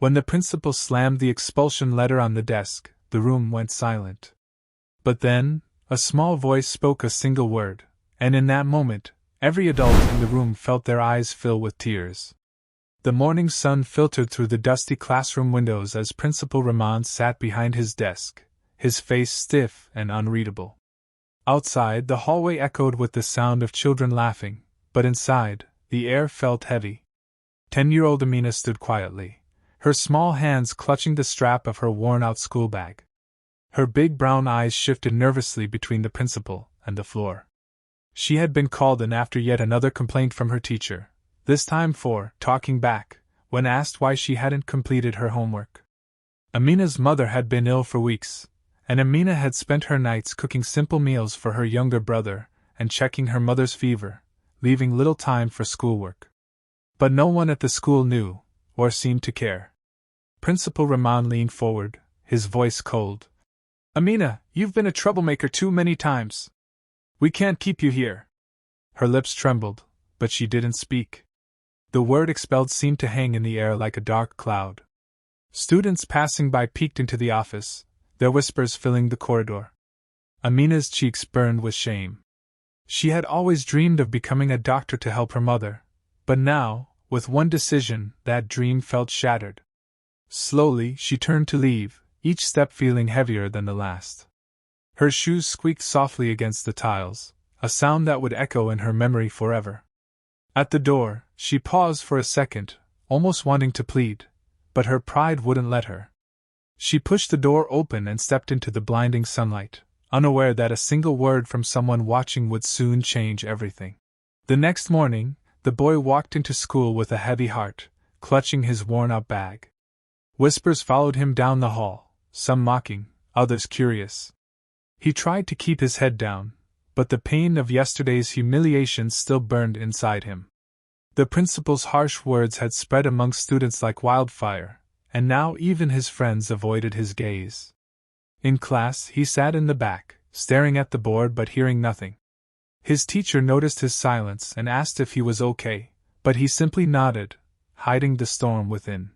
When the principal slammed the expulsion letter on the desk, the room went silent. But then, a small voice spoke a single word, and in that moment, every adult in the room felt their eyes fill with tears. The morning sun filtered through the dusty classroom windows as Principal Ramon sat behind his desk, his face stiff and unreadable. Outside, the hallway echoed with the sound of children laughing, but inside, the air felt heavy. 10-year-old Amina stood quietly, her small hands clutching the strap of her worn-out school bag. Her big brown eyes shifted nervously between the principal and the floor. She had been called in after yet another complaint from her teacher, this time for talking back, when asked why she hadn't completed her homework. Amina's mother had been ill for weeks, and Amina had spent her nights cooking simple meals for her younger brother and checking her mother's fever, leaving little time for schoolwork. But no one at the school knew, or seemed to care. Principal Ramon leaned forward, his voice cold. "Amina, you've been a troublemaker too many times. We can't keep you here." Her lips trembled, but she didn't speak. The word expelled seemed to hang in the air like a dark cloud. Students passing by peeked into the office, their whispers filling the corridor. Amina's cheeks burned with shame. She had always dreamed of becoming a doctor to help her mother, but now, with one decision, that dream felt shattered. Slowly, she turned to leave, each step feeling heavier than the last. Her shoes squeaked softly against the tiles, a sound that would echo in her memory forever. At the door, she paused for a second, almost wanting to plead, but her pride wouldn't let her. She pushed the door open and stepped into the blinding sunlight, unaware that a single word from someone watching would soon change everything. The next morning, the boy walked into school with a heavy heart, clutching his worn-out bag. Whispers followed him down the hall, some mocking, others curious. He tried to keep his head down, but the pain of yesterday's humiliation still burned inside him. The principal's harsh words had spread among students like wildfire, and now even his friends avoided his gaze. In class, he sat in the back, staring at the board but hearing nothing. His teacher noticed his silence and asked if he was okay, but he simply nodded, hiding the storm within.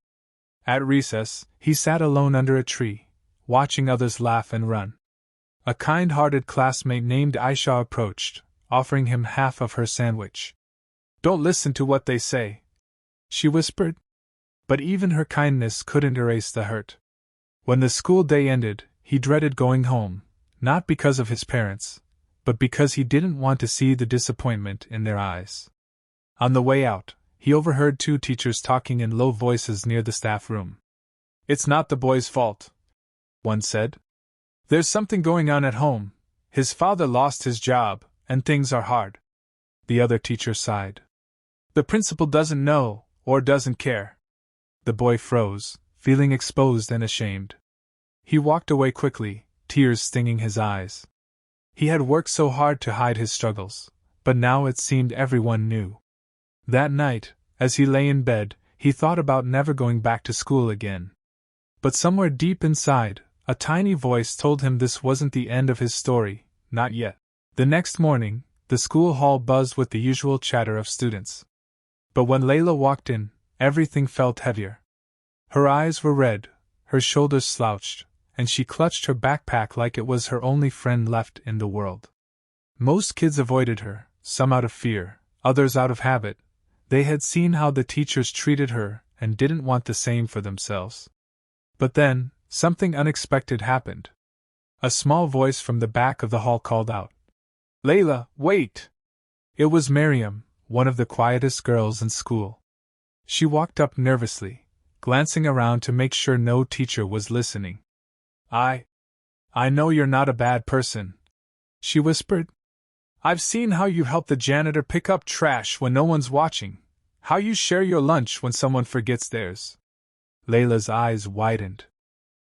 At recess, he sat alone under a tree, watching others laugh and run. A kind-hearted classmate named Aisha approached, offering him half of her sandwich. "Don't listen to what they say," she whispered. But even her kindness couldn't erase the hurt. When the school day ended, he dreaded going home, not because of his parents, but because he didn't want to see the disappointment in their eyes. On the way out, he overheard two teachers talking in low voices near the staff room. "It's not the boy's fault," one said. "There's something going on at home. His father lost his job, and things are hard." The other teacher sighed. "The principal doesn't know, or doesn't care." The boy froze, feeling exposed and ashamed. He walked away quickly, tears stinging his eyes. He had worked so hard to hide his struggles, but now it seemed everyone knew. That night, as he lay in bed, he thought about never going back to school again. But somewhere deep inside, a tiny voice told him this wasn't the end of his story, not yet. The next morning, the school hall buzzed with the usual chatter of students. But when Layla walked in, everything felt heavier. Her eyes were red, her shoulders slouched, and she clutched her backpack like it was her only friend left in the world. Most kids avoided her, some out of fear, others out of habit. They had seen how the teachers treated her and didn't want the same for themselves. But then, something unexpected happened. A small voice from the back of the hall called out, "Layla, wait!" It was Miriam, one of the quietest girls in school. She walked up nervously, glancing around to make sure no teacher was listening. I know you're not a bad person," she whispered. "I've seen how you help the janitor pick up trash when no one's watching, how you share your lunch when someone forgets theirs." Layla's eyes widened.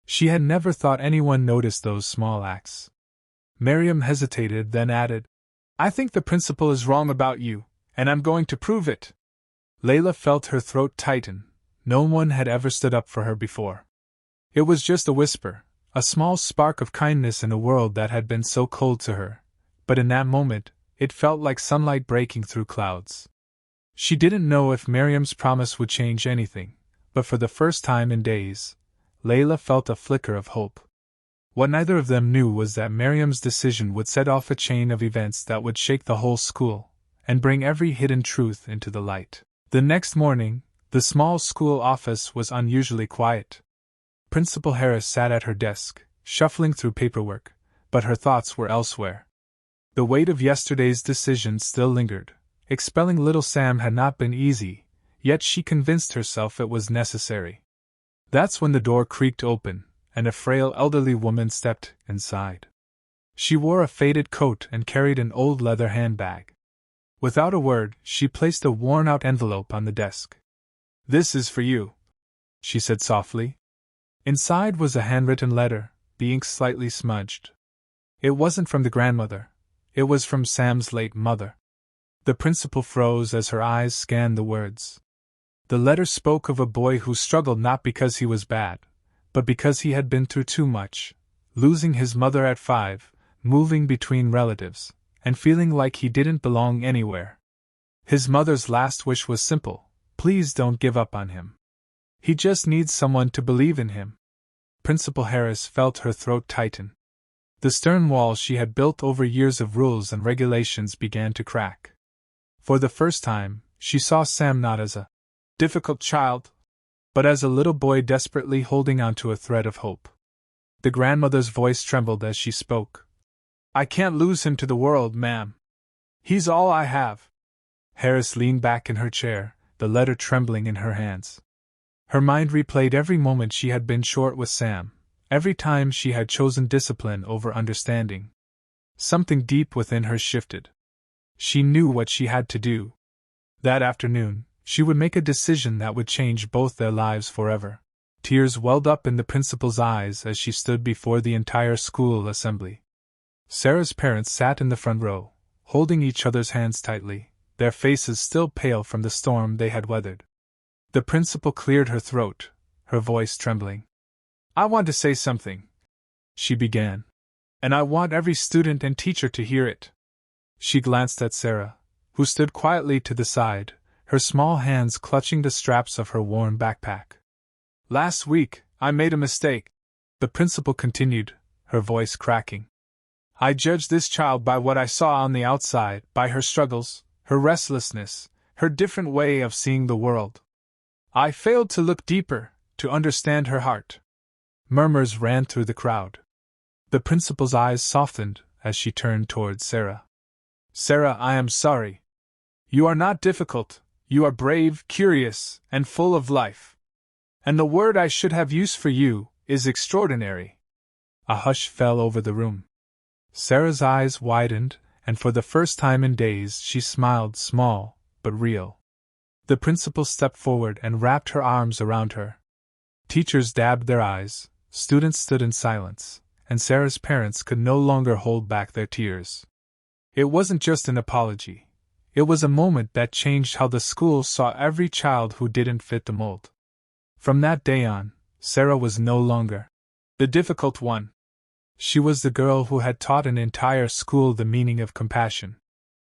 She had never thought anyone noticed those small acts. Miriam hesitated, then added, "I think the principal is wrong about you, and I'm going to prove it." Layla felt her throat tighten. No one had ever stood up for her before. It was just a whisper, a small spark of kindness in a world that had been so cold to her, but in that moment, it felt like sunlight breaking through clouds. She didn't know if Miriam's promise would change anything, but for the first time in days, Layla felt a flicker of hope. What neither of them knew was that Miriam's decision would set off a chain of events that would shake the whole school, and bring every hidden truth into the light. The next morning, the small school office was unusually quiet. Principal Harris sat at her desk, shuffling through paperwork, but her thoughts were elsewhere. The weight of yesterday's decision still lingered. Expelling little Sam had not been easy, yet she convinced herself it was necessary. That's when the door creaked open, and a frail elderly woman stepped inside. She wore a faded coat and carried an old leather handbag. Without a word, she placed a worn-out envelope on the desk. "This is for you," she said softly. Inside was a handwritten letter, the ink slightly smudged. It wasn't from the grandmother. It was from Sam's late mother. The principal froze as her eyes scanned the words. The letter spoke of a boy who struggled not because he was bad, but because he had been through too much, losing his mother at 5, moving between relatives, and feeling like he didn't belong anywhere. His mother's last wish was simple: please don't give up on him. He just needs someone to believe in him. Principal Harris felt her throat tighten. The stern walls she had built over years of rules and regulations began to crack. For the first time, she saw Sam not as a difficult child, but as a little boy desperately holding onto a thread of hope. The grandmother's voice trembled as she spoke. "I can't lose him to the world, ma'am. He's all I have." Harris leaned back in her chair, the letter trembling in her hands. Her mind replayed every moment she had been short with Sam, every time she had chosen discipline over understanding. Something deep within her shifted. She knew what she had to do. That afternoon, she would make a decision that would change both their lives forever. Tears welled up in the principal's eyes as she stood before the entire school assembly. Sarah's parents sat in the front row, holding each other's hands tightly, their faces still pale from the storm they had weathered. The principal cleared her throat, her voice trembling. "I want to say something," she began, "and I want every student and teacher to hear it." She glanced at Sarah, who stood quietly to the side, her small hands clutching the straps of her worn backpack. "Last week, I made a mistake," the principal continued, her voice cracking. "I judged this child by what I saw on the outside, by her struggles, her restlessness, her different way of seeing the world. I failed to look deeper, to understand her heart." Murmurs ran through the crowd. The principal's eyes softened as she turned toward Sarah. "Sarah, I am sorry. You are not difficult, you are brave, curious, and full of life. And the word I should have used for you is extraordinary." A hush fell over the room. Sarah's eyes widened, and for the first time in days she smiled, small, but real. The principal stepped forward and wrapped her arms around her. Teachers dabbed their eyes, students stood in silence, and Sarah's parents could no longer hold back their tears. It wasn't just an apology. It was a moment that changed how the school saw every child who didn't fit the mold. From that day on, Sarah was no longer the difficult one. She was the girl who had taught an entire school the meaning of compassion.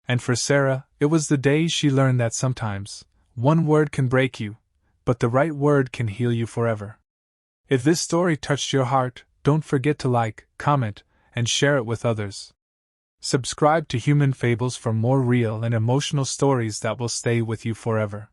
And for Sarah, it was the day she learned that sometimes, one word can break you, but the right word can heal you forever. If this story touched your heart, don't forget to like, comment, and share it with others. Subscribe to Human Fables for more real and emotional stories that will stay with you forever.